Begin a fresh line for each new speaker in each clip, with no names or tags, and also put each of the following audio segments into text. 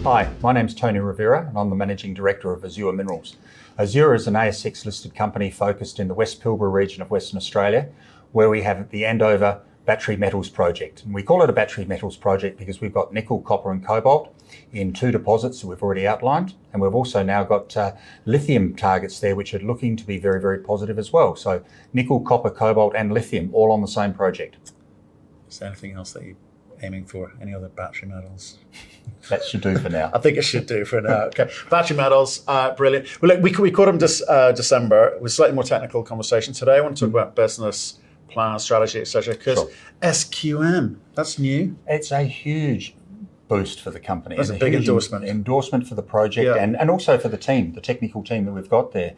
Hi, my name's Tony Rovira and I'm the Managing Director of Azure Minerals. Azure is an ASX-listed company focused in the West Pilbara region of Western Australia, where we have the Andover Battery Metals Project. And we call it a battery metals project because we've got nickel, copper and cobalt in 2 deposits that we've already outlined. And we've also now got lithium targets there, which are looking to be very, very positive as well. So nickel, copper, cobalt and lithium all on the same project.
Is there anything else that you're aiming for? Any other battery metals?
That should do for now.
I think it should do for now. Okay, battery metals, brilliant. Well, look, we caught them this December with slightly more technical conversation. Today I want to talk about business plan, strategy, etc. Because SQM, that's new.
It's a huge boost for the company.
That's a big endorsement.
Endorsement for the project and also for the team, the technical team that we've got there.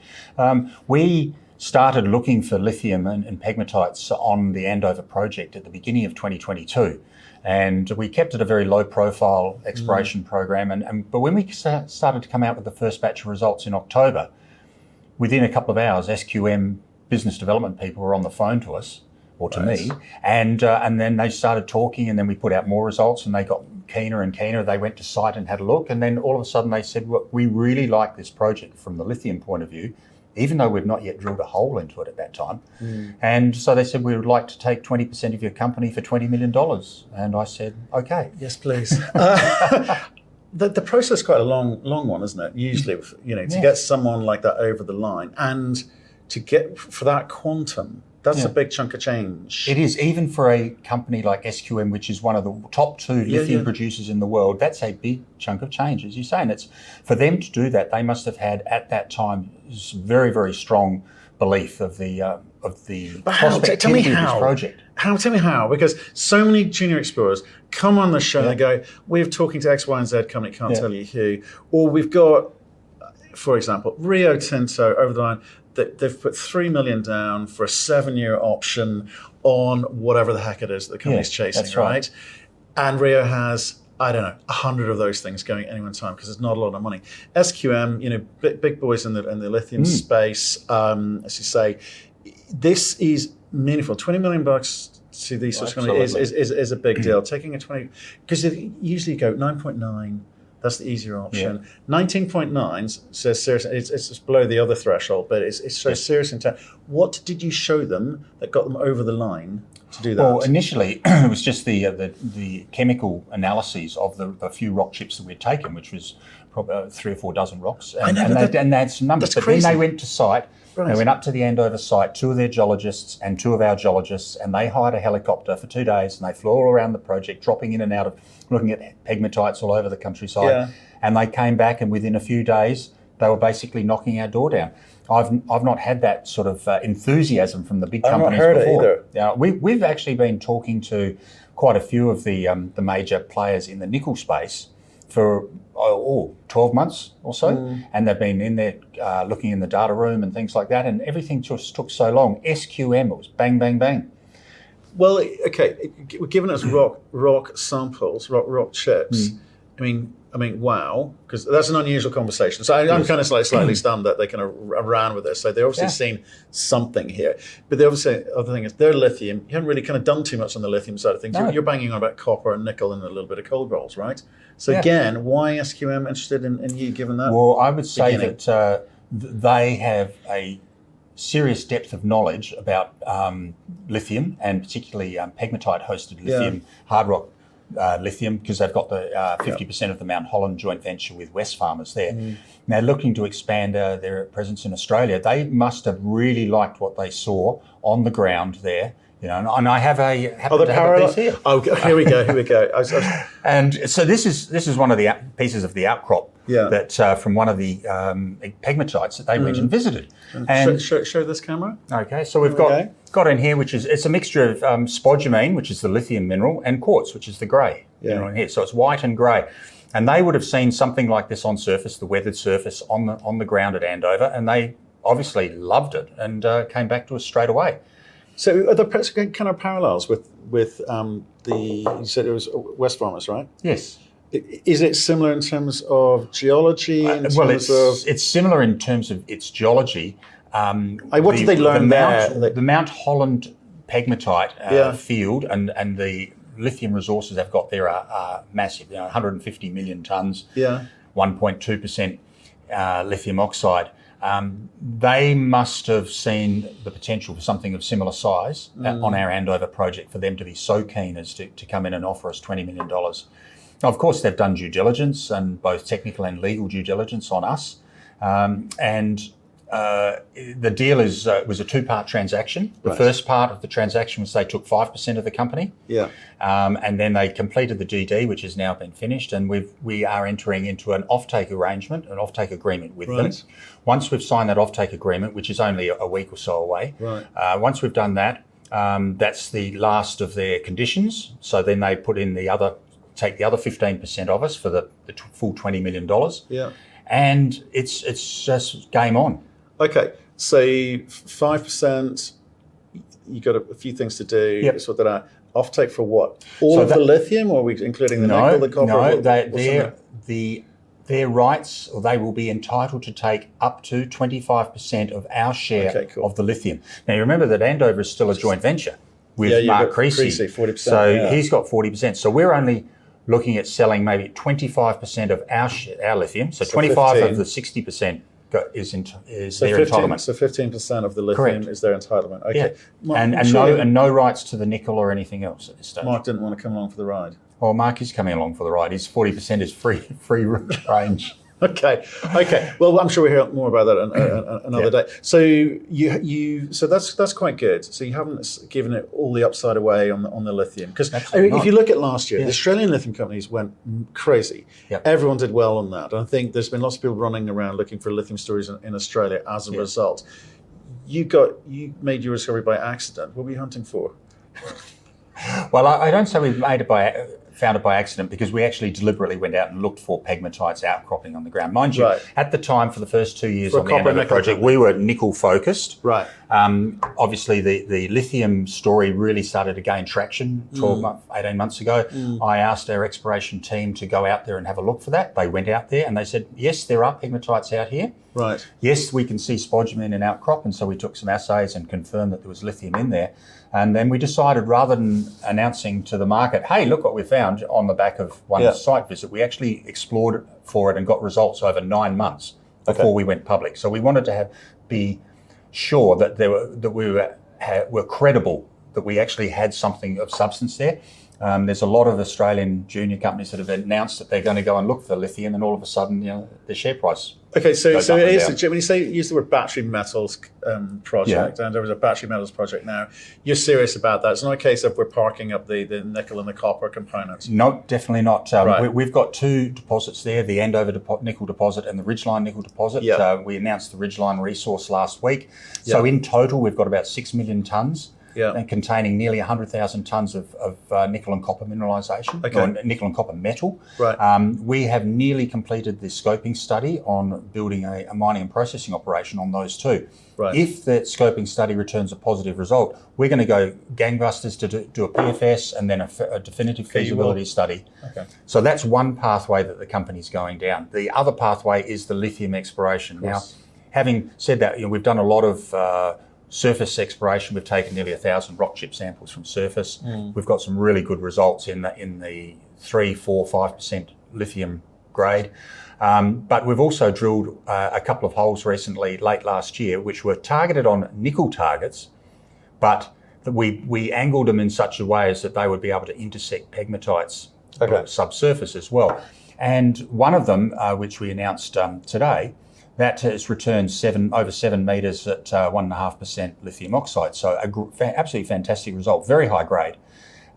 We started looking for lithium and pegmatites on the Andover Project at the beginning of 2022. And we kept it a very low profile exploration program. But when we started to come out with the first batch of results in October, within a couple of hours, SQM business development people were on the phone to us, or to me, and then they started talking, and then we put out more results and they got keener and keener. They went to site and had a look, and then all of a sudden they said, well, we really like this project from the lithium point of view, even though we've not yet drilled a hole into it at that time. And so they said, we would like to take 20% of your company for $20 million. And I said, okay.
Yes, please. The process is quite a long one, isn't it? Usually, to get someone like that over the line and to get for that quantum, that's a big chunk of change.
It is, even for a company like SQM, which is one of the top 2 lithium producers in the world. That's a big chunk of change, as you say. And it's for them to do that, they must have had at that time very, very strong belief of the prospectivity of this project.
Tell me how, because so many junior explorers come on the show and they go, we're talking to X, Y, and Z company, can't tell you who, or we've got, for example, Rio Tinto over the line. They've put $3 million down for a 7-year option on whatever the heck it is that the company's chasing,
that's right?
And Rio has, I don't know, 100 of those things going at any one time because there's not a lot of money. SQM, big boys in the lithium space, as you say, this is meaningful. $20 million to these sorts of companies is a big deal. Taking a 20, because usually you go 9.9. That's the easier option. 19.9 says serious. It's just below the other threshold, but it's so serious intent. What did you show them that got them over the line to do that?
Well, initially it was just the chemical analyses of the few rock chips that we'd taken, which was probably 3 or 4 dozen rocks, and they had some numbers. But then they went to site. Right. They went up to the Andover site, 2 of their geologists and 2 of our geologists, and they hired a helicopter for 2 days, and they flew all around the project, dropping in and out of, looking at pegmatites all over the countryside. Yeah. And they came back, and within a few days, they were basically knocking our door down. I've not had that sort of enthusiasm from the big companies before. I've not heard it either. We've actually been talking to quite a few of the major players in the nickel space for 12 months or so, and they've been in there looking in the data room and things like that, and everything just took so long. SQM, it was bang, bang, bang.
Well, okay, given us rock samples, rock chips, I mean, wow, because that's an unusual conversation. So I'm kind of slightly stunned that they kind of ran with this. So they've obviously seen something here. But the other thing is they're lithium. You haven't really kind of done too much on the lithium side of things. No. You're banging on about copper and nickel and a little bit of cobalt, right? So again, why SQM interested in you given that?
Well, I would say that they have a serious depth of knowledge about lithium, and particularly pegmatite-hosted lithium, hard rock lithium, because they've got the 50% of the Mount Holland joint venture with Wesfarmers there. Now, looking to expand their presence in Australia, they must have really liked what they saw on the ground there. And I have a piece here.
Oh, here we go.
And so this is one of the pieces of the outcrop that from one of the pegmatites that they went and visited.
And show this camera.
Okay, so we've got in here, it's a mixture of spodumene, which is the lithium mineral, and quartz, which is the grey mineral in here. So it's white and grey. And they would have seen something like this on surface, the weathered surface on the ground at Andover, and they obviously loved it and came back to us straight away.
So are there kind of parallels with you said it was Wesfarmers, right?
Yes.
Is it similar in terms of geology?
It's similar in terms of its geology.
What did they learn there?
The Mount Holland pegmatite field and the lithium resources they've got there are massive. 150 million tonnes.
Yeah.
1.2% lithium oxide. They must have seen the potential for something of similar size on our Andover project for them to be so keen as to come in and offer us $20 million. Now, of course, they've done due diligence, and both technical and legal due diligence on us. The deal was a two-part transaction. The first part of the transaction was they took 5% of the company.
Yeah.
And then they completed the DD, which has now been finished, and we are entering into an offtake arrangement, an offtake agreement with them. Once we've signed that offtake agreement, which is only a week or so away, once we've done that, that's the last of their conditions. So then they put in take the other 15% of us for the full $20 million.
Yeah.
And it's just game on.
Okay, so 5%, you got a few things to do.
Yep.
Sort that out. Offtake for what? All of the lithium, or are we including the nickel, the copper?
No, their rights, or they will be entitled to take up to 25% of our share of the lithium. Now, you remember that Andover is still a joint venture with Mark Creasy.
40%.
So he's got 40%. So we're only looking at selling maybe 25% of our lithium. So 25 of the 60% is their entitlement.
So 15% of the lithium is their entitlement. Okay.
Yeah. And no rights to the nickel or anything else at this stage.
Mark didn't want to come along for the ride.
Well, Mark is coming along for the ride. His 40% is free range.
Okay. Well, I'm sure we'll hear more about that another day. So so that's quite good. So you haven't given it all the upside away on the lithium, because if you look at last year, the Australian lithium companies went crazy. Yep. Everyone did well on that. And I think there's been lots of people running around looking for lithium stories in Australia as a result. You made your discovery by accident. What were you hunting for?
Well, I don't say we found it by accident, because we actually deliberately went out and looked for pegmatites outcropping on the ground. Mind you, at the time, for the first 2 years on the Andover project, we were nickel focused. Right. Obviously, the lithium story really started to gain traction 18 months ago. I asked our exploration team to go out there and have a look for that. They went out there and they said, yes, there are pegmatites out here. Right. Yes, we can see spodumene and outcrop, and so we took some assays and confirmed that there was lithium in there. And then we decided, rather than announcing to the market, hey, look what we found on the back of one site visit, we actually explored for it and got results over 9 months before we went public. So we wanted to be sure that we were credible, that we actually had something of substance there. There's a lot of Australian junior companies that have announced that they're going to go and look for lithium, and all of a sudden, the share price. Okay, so it is, when you use the word battery metals project, and there was a battery metals project now, you're serious about that. It's not a case of we're parking up the nickel and the copper components. No, definitely not. We've got two deposits there, the Andover nickel deposit and the Ridgeline nickel deposit. We announced the Ridgeline resource last week. So in total, we've got about 6 million tonnes. And containing nearly 100,000 tonnes of nickel and copper mineralisation, or nickel and copper metal. Right. We have nearly completed the scoping study on building a mining and processing operation on those two. Right. If the scoping study returns a positive result, we're going to go gangbusters to do a PFS and then a definitive feasibility study. Okay. So that's one pathway that the company's going down. The other pathway is the lithium exploration. Yes. Now, having said that, we've done a lot of surface exploration. We've taken nearly 1,000 rock chip samples from surface. We've got some really good results in the 3, 4, 5% lithium grade. But we've also drilled a couple of holes recently, late last year, which were targeted on nickel targets, but we angled them in such a way as that they would be able to intersect pegmatites subsurface as well. And one of them, which we announced today, that has returned over 7 metres at 1.5% lithium oxide. So absolutely fantastic result, very high grade.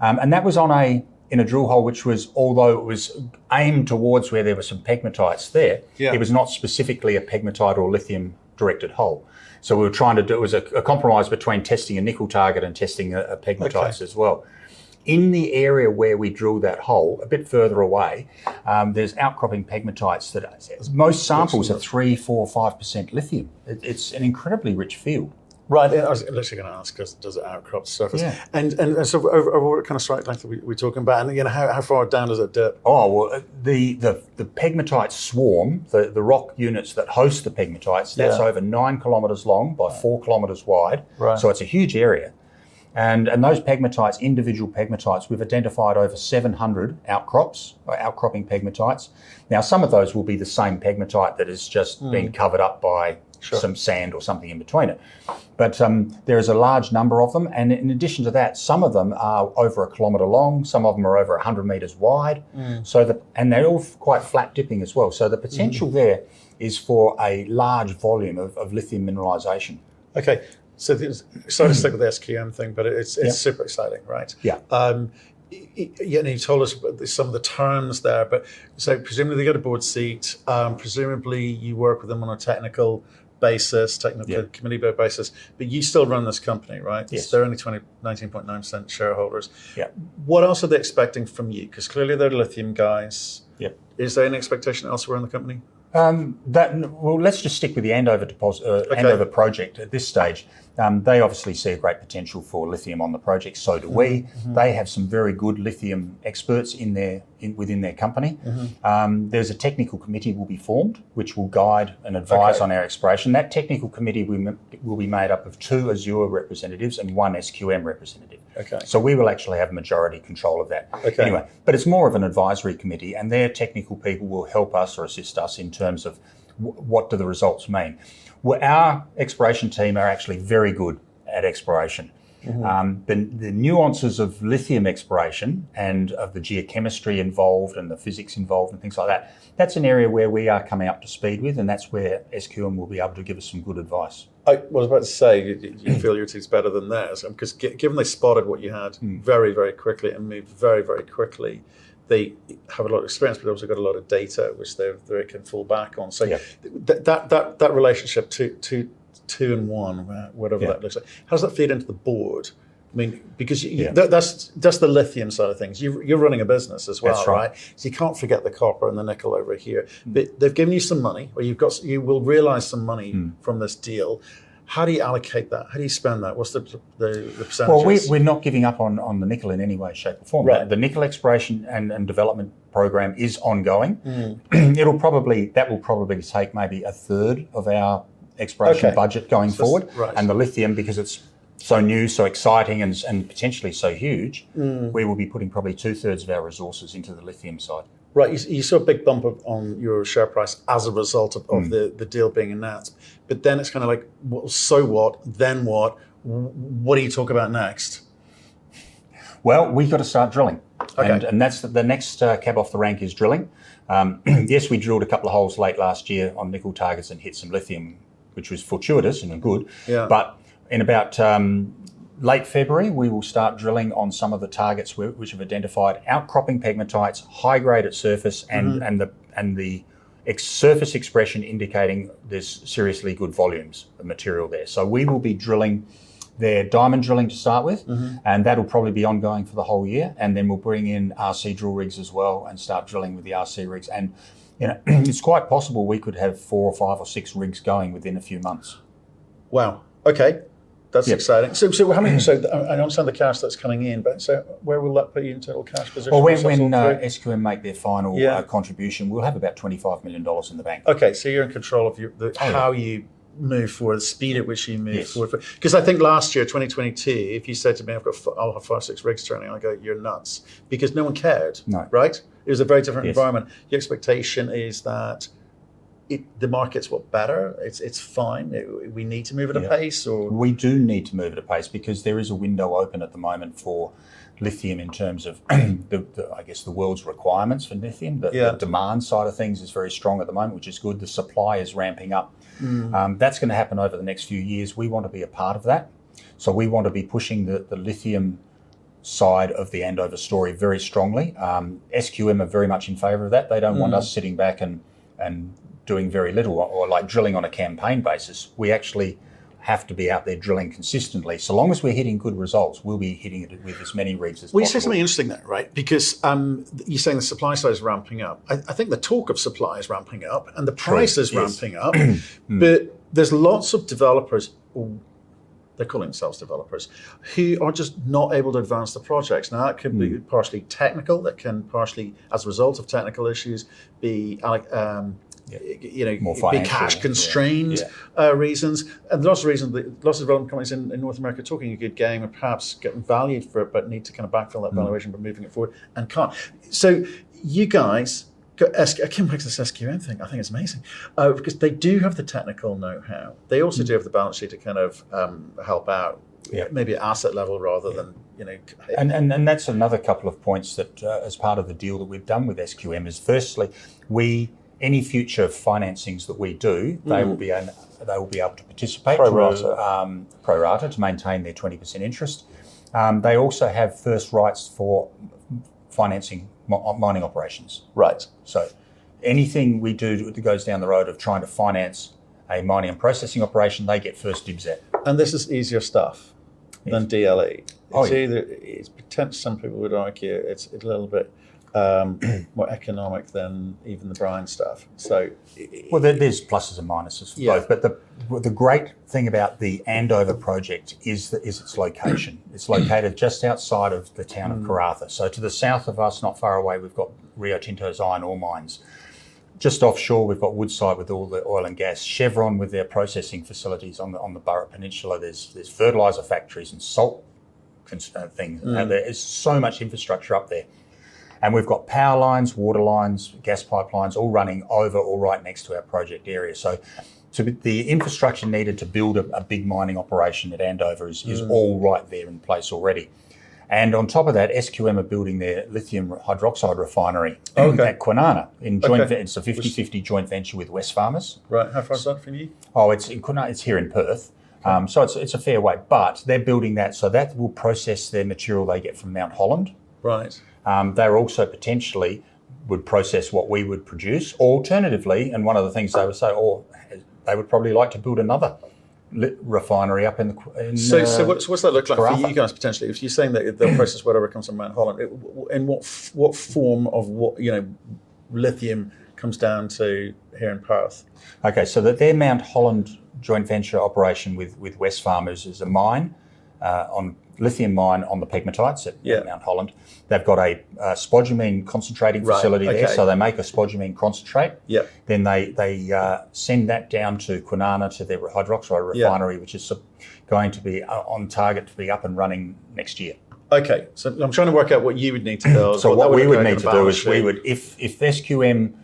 And that was in a drill hole which was, although it was aimed towards where there were some pegmatites there, it was not specifically a pegmatite or lithium directed hole. So we were trying to do, it was a compromise between testing a nickel target and testing a pegmatites as well. In the area where we drilled that hole, a bit further away, there's outcropping pegmatites that most samples are 3, 4, 5% lithium. It's an incredibly rich field.
Right, I was literally going to ask, does it outcrop surface? Yeah. And so over what kind of strike length are we talking about? And how far down does it dip?
Oh, well, the pegmatite swarm, the rock units that host the pegmatites, that's over 9 kilometres long by 4 kilometres wide. Right. So it's a huge area. And those pegmatites, individual pegmatites, we've identified over 700 outcropping pegmatites. Now, some of those will be the same pegmatite that has just been covered up by some sand or something in between it. But there is a large number of them. And in addition to that, some of them are over 1 kilometre long. Some of them are over 100 metres wide. And they're all quite flat dipping as well. So the potential there is for a large volume of lithium mineralisation.
Okay. So sorry to stick with the SQM thing, but it's super exciting, right?
Yeah.
You told us about some of the terms there, but so presumably they get a board seat. Presumably you work with them on a technical committee basis, but you still run this company, right?
Yes.
They're only 19.9% shareholders.
Yeah.
What else are they expecting from you? Because clearly they're lithium guys.
Yep.
Is there any expectation elsewhere in the company?
Let's just stick with the Andover Andover project at this stage. They obviously see a great potential for lithium on the project. So do we. They have some very good lithium experts within their company. There's a technical committee will be formed, which will guide and advise on our exploration. That technical committee will be made up of 2 Azure representatives and 1 SQM representative.
Okay.
So we will actually have majority control of that.
Okay.
Anyway, but it's more of an advisory committee, and their technical people will help us or assist us in terms of what do the results mean. Well, our exploration team are actually very good at exploration. The nuances of lithium exploration and of the geochemistry involved and the physics involved and things like that, that's an area where we are coming up to speed with, and that's where SQM will be able to give us some good advice.
I was about to say, you feel your team's better than theirs, because given they spotted what you had very, very quickly and moved very, very quickly, they have a lot of experience, but also got a lot of data which they can fall back on. So that relationship, two and one, whatever that looks like, how does that feed into the board? I mean, because that's the lithium side of things. You're running a business as well, right? So you can't forget the copper and the nickel over here. But they've given you some money, or you will realise some money from this deal. How do you allocate that? How do you spend that? What's the percentages?
Well, we're not giving up on the nickel in any way, shape or form. Right. The nickel exploration and development program is ongoing. That will probably take maybe a third of our exploration budget going forward. Right. And the lithium, because it's so new, so exciting, and potentially so huge, we will be putting probably 2/3 of our resources into the lithium side.
Right, you saw a big bump on your share price as a result of the deal being announced. But then it's kind of like, well, so what? Then what? What do you talk about next?
Well, we've got to start drilling. Okay. And that's the next cab off the rank is drilling. Yes, we drilled a couple of holes late last year on nickel targets and hit some lithium, which was fortuitous and good. Yeah. But in about late February, we will start drilling on some of the targets which have identified outcropping pegmatites, high grade at surface, and the surface expression indicating there's seriously good volumes of material there. So we will be drilling their diamond drilling to start with, and that'll probably be ongoing for the whole year. And then we'll bring in RC drill rigs as well and start drilling with the RC rigs. And it's quite possible we could have 4 or 5 or 6 rigs going within a few months.
Wow. Okay. That's exciting. So how many? So I understand the cash that's coming in, but so where will that put you in total cash position?
Well, when SQM make their final contribution, we'll have about $25 million in the bank.
Okay, so you're in control of how you move forward, the speed at which you move forward. Because I think last year, 2022, if you said to me, I'll have 5 or 6 rigs turning, I go, you're nuts, because no one cared, right? It was a very different environment. The expectation is that the market's better. It's fine. We need to move at a pace, or
we do need to move at a pace because there is a window open at the moment for lithium in terms of the world's requirements for lithium. The demand side of things is very strong at the moment, which is good. The supply is ramping up. That's going to happen over the next few years. We want to be a part of that. So we want to be pushing the lithium side of the Andover story very strongly. SQM are very much in favour of that. They don't want us sitting back and doing very little or like drilling on a campaign basis. We actually have to be out there drilling consistently. So long as we're hitting good results, we'll be hitting it with as many rigs as possible.
You say something interesting there, right? Because you're saying the supply side is ramping up. I think the talk of supply is ramping up and the price is ramping up. But there's lots of developers they're calling themselves developers, who are just not able to advance the projects. Now, that could be partially technical, that can partially, as a result of technical issues, be be cash constrained reasons, and lots of reasons. Lots of development companies in North America talking a good game and perhaps getting valued for it, but need to kind of backfill that valuation by moving it forward and can't. So you guys, I came back to this SQM thing. I think it's amazing because they do have the technical know-how. They also do have the balance sheet to kind of help out, maybe at asset level rather than
And that's another couple of points that, as part of the deal that we've done with SQM, is firstly, any future financings that we do, they will be able to participate pro rata to maintain their 20% interest. They also have first rights for financing mining operations.
Right.
So anything we do that goes down the road of trying to finance a mining and processing operation, they get first dibs at.
And this is easier stuff than DLE. It's potentially, some people would argue it's a little bit more economic than even the brine stuff. So,
there's pluses and minuses for both. But the great thing about the Andover project is its location. It's located just outside of the town of Karratha. So to the south of us, not far away, we've got Rio Tinto's iron ore mines. Just offshore, we've got Woodside with all the oil and gas, Chevron with their processing facilities on the Burrup Peninsula. There's fertilizer factories and salt things. There's so much infrastructure up there. And we've got power lines, water lines, gas pipelines all running over or right next to our project area. So the infrastructure needed to build a big mining operation at Andover is all right there in place already. And on top of that, SQM are building their lithium hydroxide refinery at Kwinana. It's a 50-50 joint venture with Wesfarmers.
Right. How far is that from you?
Oh, it's in Kwinana. It's here in Perth. So it's a fair way. But they're building that, so that will process their material they get from Mount Holland.
Right.
They're also potentially would process what we would produce. Alternatively, and one of the things they would say, they would probably like to build another refinery up in
So what's that look like Karratha for you guys potentially? If you're saying that they'll process whatever comes from Mount Holland, in what form of lithium comes down to here in Perth?
Okay, so that their Mount Holland joint venture operation with Wesfarmers is a mine lithium mine on the pegmatites at Mount Holland. They've got a spodumene concentrating facility there, so they make a spodumene concentrate.
Yep.
Then they send that down to Kwinana to their hydroxide refinery, which is going to be on target to be up and running next year.
Okay, so I'm trying to work out what you would need to build.
So what we would need to do is if SQM,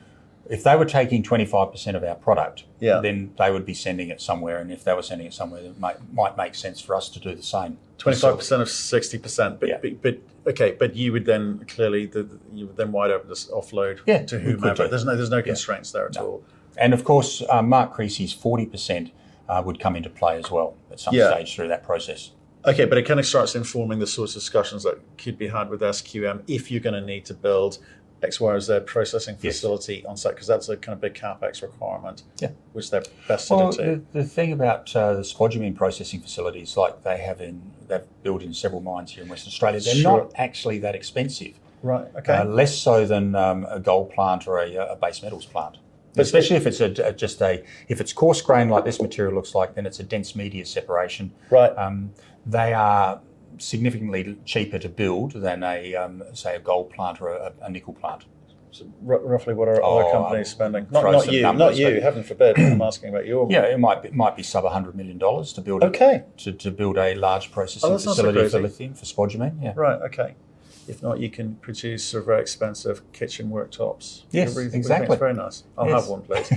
if they were taking 25% of our product, then they would be sending it somewhere, and if they were sending it somewhere, it might make sense for us to do the same.
25% of 60%, but you would then wide open this offload to whomever. There's no constraints there at all.
And of course, Mark Creasy's 40% would come into play as well at some stage through that process.
Okay, but it kind of starts informing the sorts of discussions that could be had with SQM if you're going to need to build X, Y, or Z processing facility on site, because that's a kind of big capex requirement, which they're best suited to.
The thing about the spodumene processing facilities, like they've built in several mines here in Western Australia, they're not actually that expensive.
Right. Okay.
Less so than a gold plant or a base metals plant. Especially if it's if it's coarse grain like this material looks like, then it's a dense media separation.
Right.
They are significantly cheaper to build than say a gold plant or a nickel plant.
So roughly, what are other companies spending? Not you. Heaven forbid. I'm asking about your.
Yeah, it might be sub $100 million to build. To build a large processing facility for lithium for spodumene. Yeah.
Right. Okay. If not, you can produce sort of very expensive kitchen worktops.
Yes, exactly.
Very nice. I'll have one, please.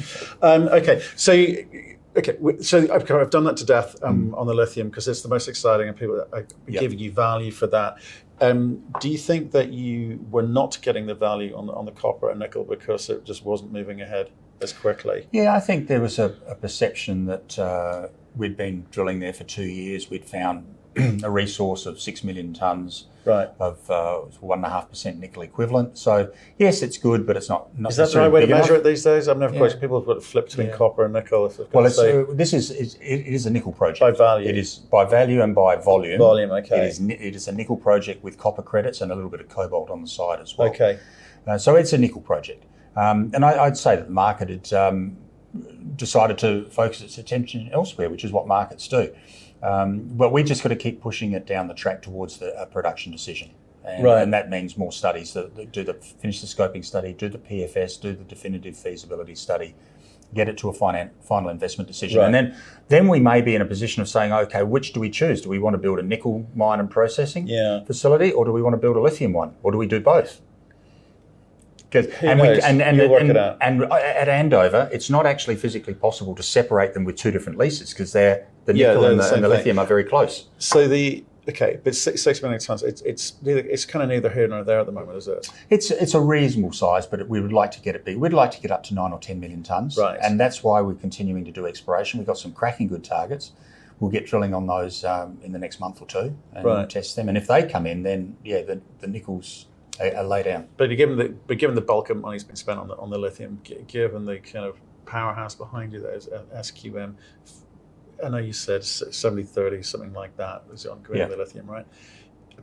So I've done that to death on the lithium because it's the most exciting, and people are giving you value for that. Do you think that you were not getting the value on the copper and nickel because it just wasn't moving ahead as quickly? Yeah,
I think there was a perception that we'd been drilling there for 2 years. We'd found a resource of 6 million tonnes of 1.5% nickel equivalent. So yes, it's good, but it's not.
Is that the right way to measure it these days? I've never quite. People have got to flip between copper and nickel.
It is a nickel project
by value.
It is by value and by volume.
Volume, okay.
It is a nickel project with copper credits and a little bit of cobalt on the side as well.
Okay.
So it's a nickel project, and I'd say that the market had decided to focus its attention elsewhere, which is what markets do. But we just got to keep pushing it down the track towards a production decision. And that means more studies that finish the scoping study, do the PFS, do the definitive feasibility study, get it to a final investment decision. And then we may be in a position of saying, okay, which do we choose? Do we want to build a nickel mine and processing facility, or do we want to build a lithium one, or do we do both? And at Andover, it's not actually physically possible to separate them with two different leases because the nickel and the lithium are very close.
So but 6 million tonnes, it's kind of neither here nor there at the moment, is it?
It's a reasonable size, but we would like to get it big. We'd like to get up to 9 or 10 million tonnes, and that's why we're continuing to do exploration. We've got some cracking good targets. We'll get drilling on those in the next month or two and test them. And if they come in, then the nickels are lay down.
But given the bulk of money's been spent on the lithium, given the kind of powerhouse behind you that is SQM. I know you said 70-30, something like that, was on green the lithium, right?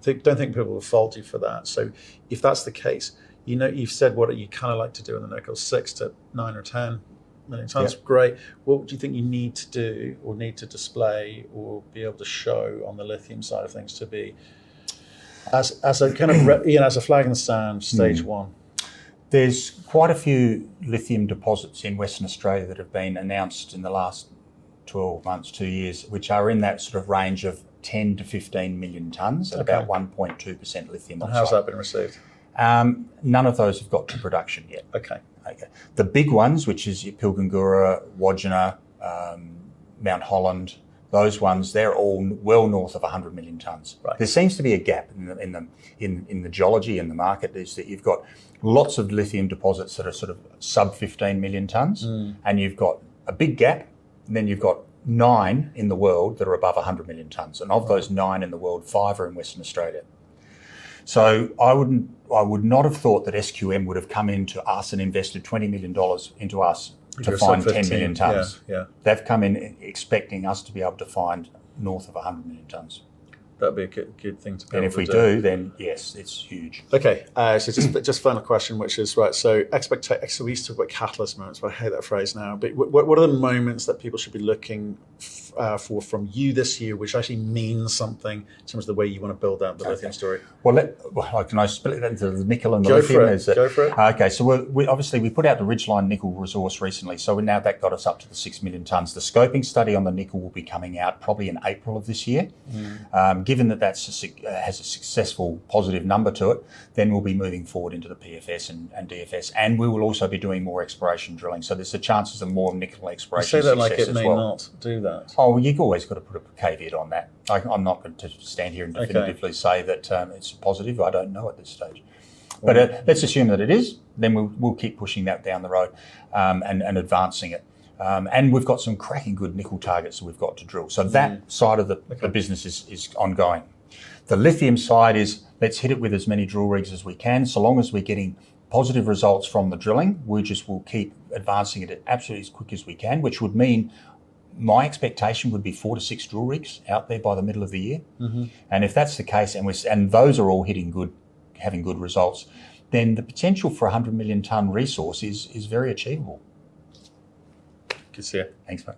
Don't think people will fault you for that. So if that's the case, you've said what you kind of like to do in the nickel, 6 to 9 or 10 million tonnes, great. What do you think you need to do or need to display or be able to show on the lithium side of things to be as a kind of as a flag in the sand, stage one?
There's quite a few lithium deposits in Western Australia that have been announced in the last 12 months, 2 years, which are in that sort of range of 10 to 15 million tonnes at about 1.2% lithium oxide.
How's that been received?
None of those have got to production yet. Okay. The big ones, which is your Pilgangoora, Wodgina, Mount Holland, those ones, they're all well north of 100 million tonnes. There seems to be a gap in the geology and the market, is that you've got lots of lithium deposits that are sort of sub 15 million tonnes, and you've got a big gap. And then you've got 9 in the world that are above 100 million tonnes. And of those 9 in the world, 5 are in Western Australia. So I would not have thought that SQM would have come into us and invested $20 million into us to find 10 million tonnes. They've come in expecting us to be able to find north of 100 million tonnes.
That'd be a good thing to be able to do.
And if we do, then yes, it's huge.
Okay, so just final question, which is, so so we used to talk about catalyst moments, but I hate that phrase now. But what are the moments that people should be looking for from you this year, which actually means something in terms of the way you want to build out the lithium story?
Well, can I split it into the nickel and the lithium?
Go for it.
Okay, so we obviously put out the Ridgeline nickel resource recently, so now that got us up to the 6 million tonnes. The scoping study on the nickel will be coming out probably in April of this year. Given that has a successful positive number to it, then we'll be moving forward into the PFS and DFS, and we will also be doing more exploration drilling. So there's the chances of more nickel exploration.
You say that
like
it may not do that.
Oh, well, you've always got to put a caveat on that. I'm not going to stand here and definitively say that it's positive. I don't know at this stage. But let's assume that it is. Then we'll keep pushing that down the road and advancing it. And we've got some cracking good nickel targets that we've got to drill. So that side of the business is ongoing. The lithium side is, let's hit it with as many drill rigs as we can. So long as we're getting positive results from the drilling, will keep advancing it absolutely as quick as we can, which would mean my expectation would be 4 to 6 drill rigs out there by the middle of the year. And if that's the case, and those are all having good results, then the potential for a 100 million tonne resource is very achievable.
Good to see you.
Thanks, mate.